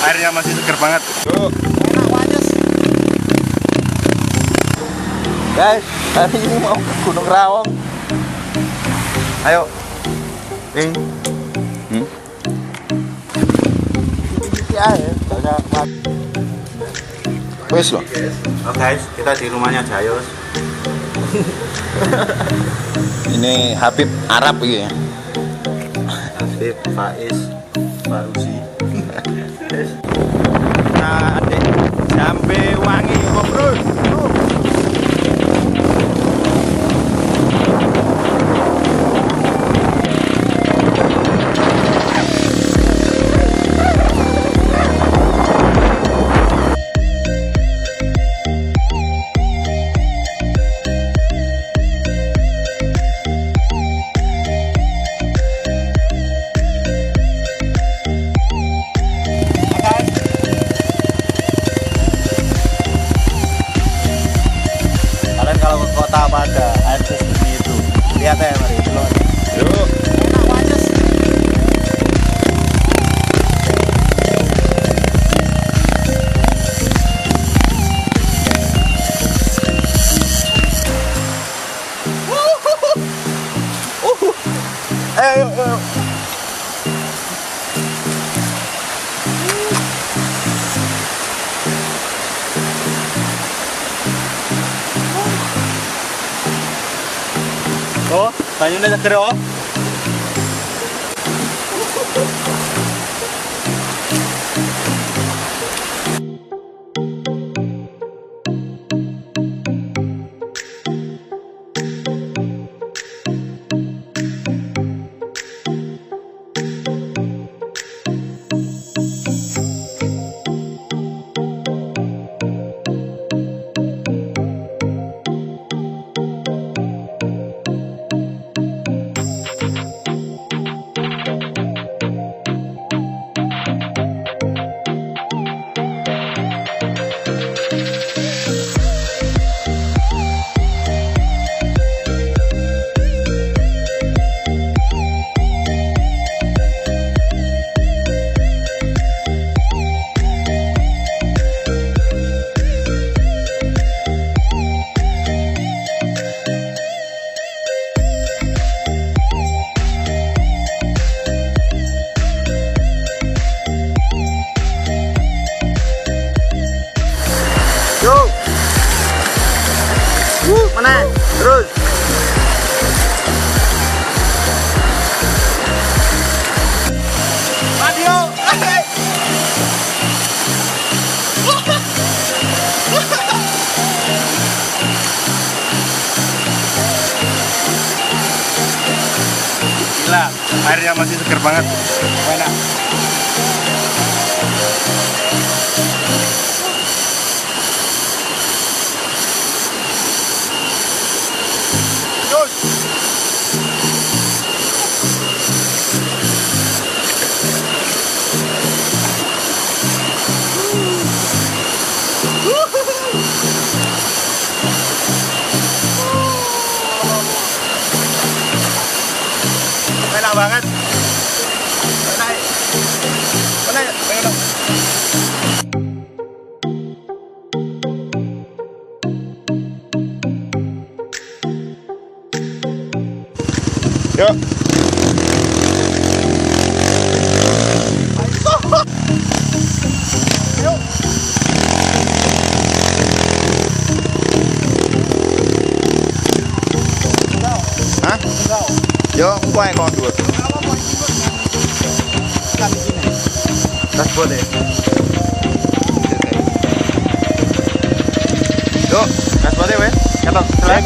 airnya masih segar banget. Yuk. Guys, hari ini mau ke Gunung Raung. Ayo. Ini. Ini aja, banyak banget. Wes loh. Oh guys, kita di rumahnya Jayus. Ini Habib Arab ini ya. Habib Faiz Farusi. Nah, adik sampai wangi kok, Bro. Kalau ke kota pada air seperti itu, lihat ya mari belum. Yuk. Enak aja sih. Ayo, ayo. Oh, banyunya seger oh. Mana? Terus. Madio. Gila, airnya masih segar banget. Enak. Enak banget. Naik. Naik, pengen dong. Yuk. Yuk. Hah? Yo, kau yang kau dua. Kan di sini. Tas boleh. Yuk, tas boleh weh. Kata selek.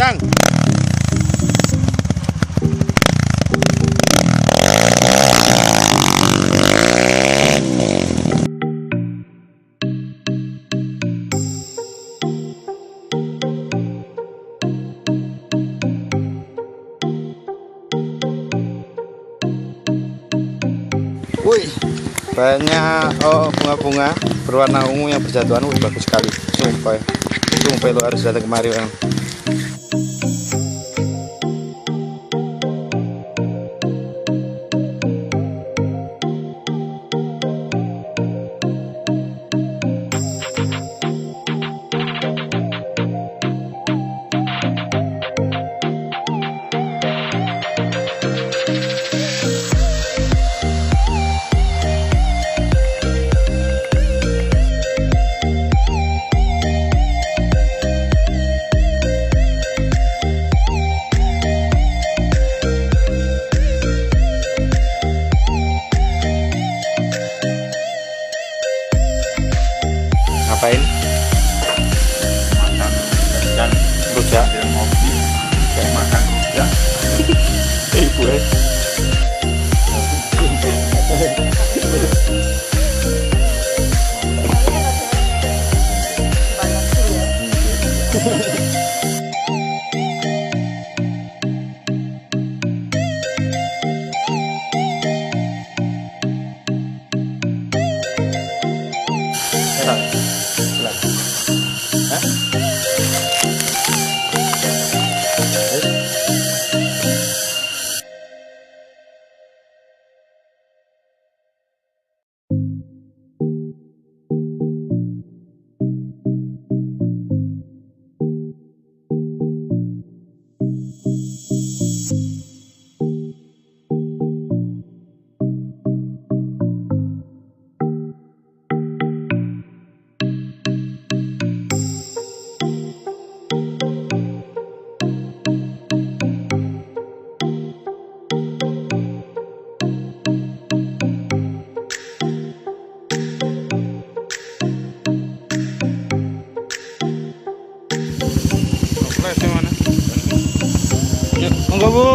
Bang. Wih, banyak bunga-bunga berwarna ungu yang berjatuhan. Wih, bagus sekali. Sumpah, sumpah lo harus datang kemari, Bang. Ngapain? Makan dan Rujak. ngopi kayak makan rujak. Ibu mana? Yuk, monggo Bu.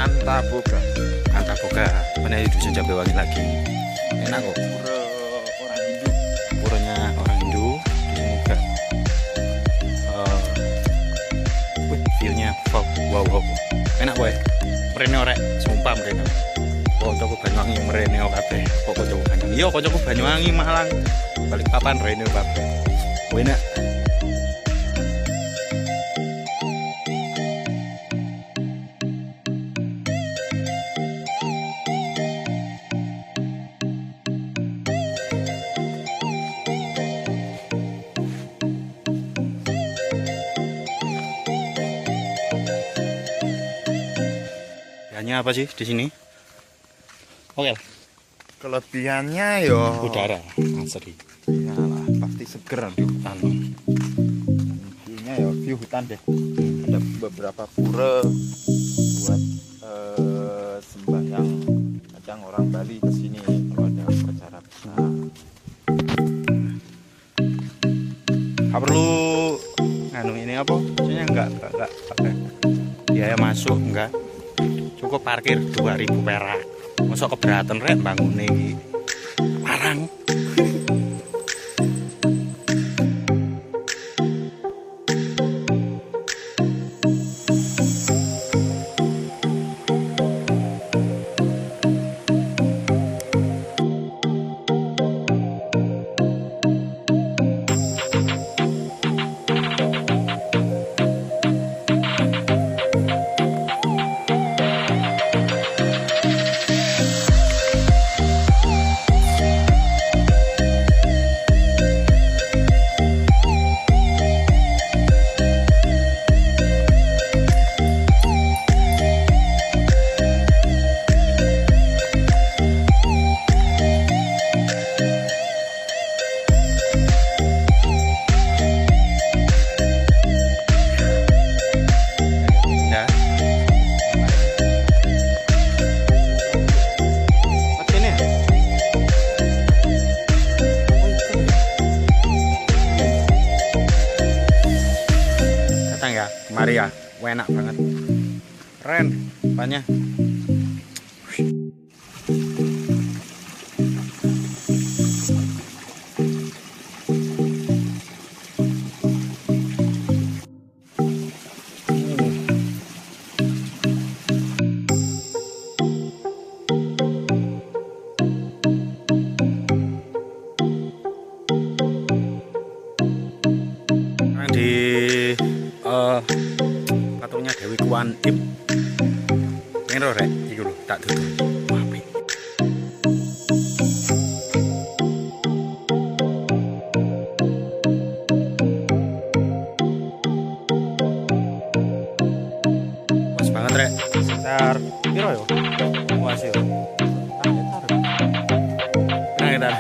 Antaboga. Antaboga. Mana di dusun Banyuwangi lagi. Enak kok. Orang Hindu. Puranya orang Hindu di sini juga. View-nya wow. Enak boy. Merene orek, sumpah merene. kancaku Banyuwangi mrene kok kabeh. Kok kancaku Banyuwangi. Yo kancaku Banyuwangi Malang. Balikpapan rene kabeh. Enak. Hanya apa sih di sini? Oke. Kelebihannya yo Udara asri. Yalah, pasti seger di hutan. Intinya ya view hutan deh. Ada beberapa pura buat sembahyang. Kadang orang Bali ke sini kalau ada acara besar. Nggak perlu ini apa? Maksudnya enggak pakai biaya masuk enggak. Cukup parkir 2.000 perak. Masuk keberatan rek bangun nih warang. Mari ya, enak banget, keren, banyak. Di patungnya Dewi Kuan Im. Ini rek, iki lho, tak tutup. Apik. Pas banget rek. Sekitar piro yo? Puas yo. Nah, gitar.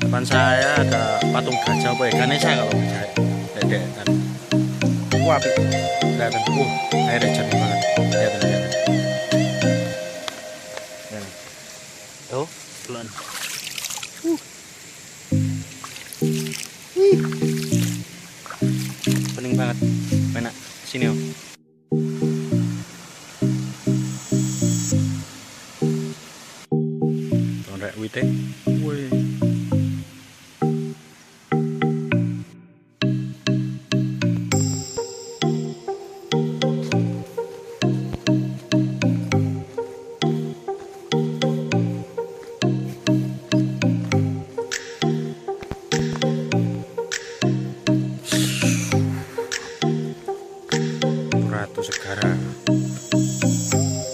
Depan saya ada patung gajah apa ya? Ganesha kalau percaya. Dedek kan. Wah, api. Kelihatan. Airnya jernih banget. Kelihatan. Tuh, pelan. Pening banget. Enak. Sini, Om. Tonrek wite. Woi.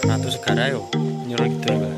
Ratu Segara yo nyuruh gitu ya.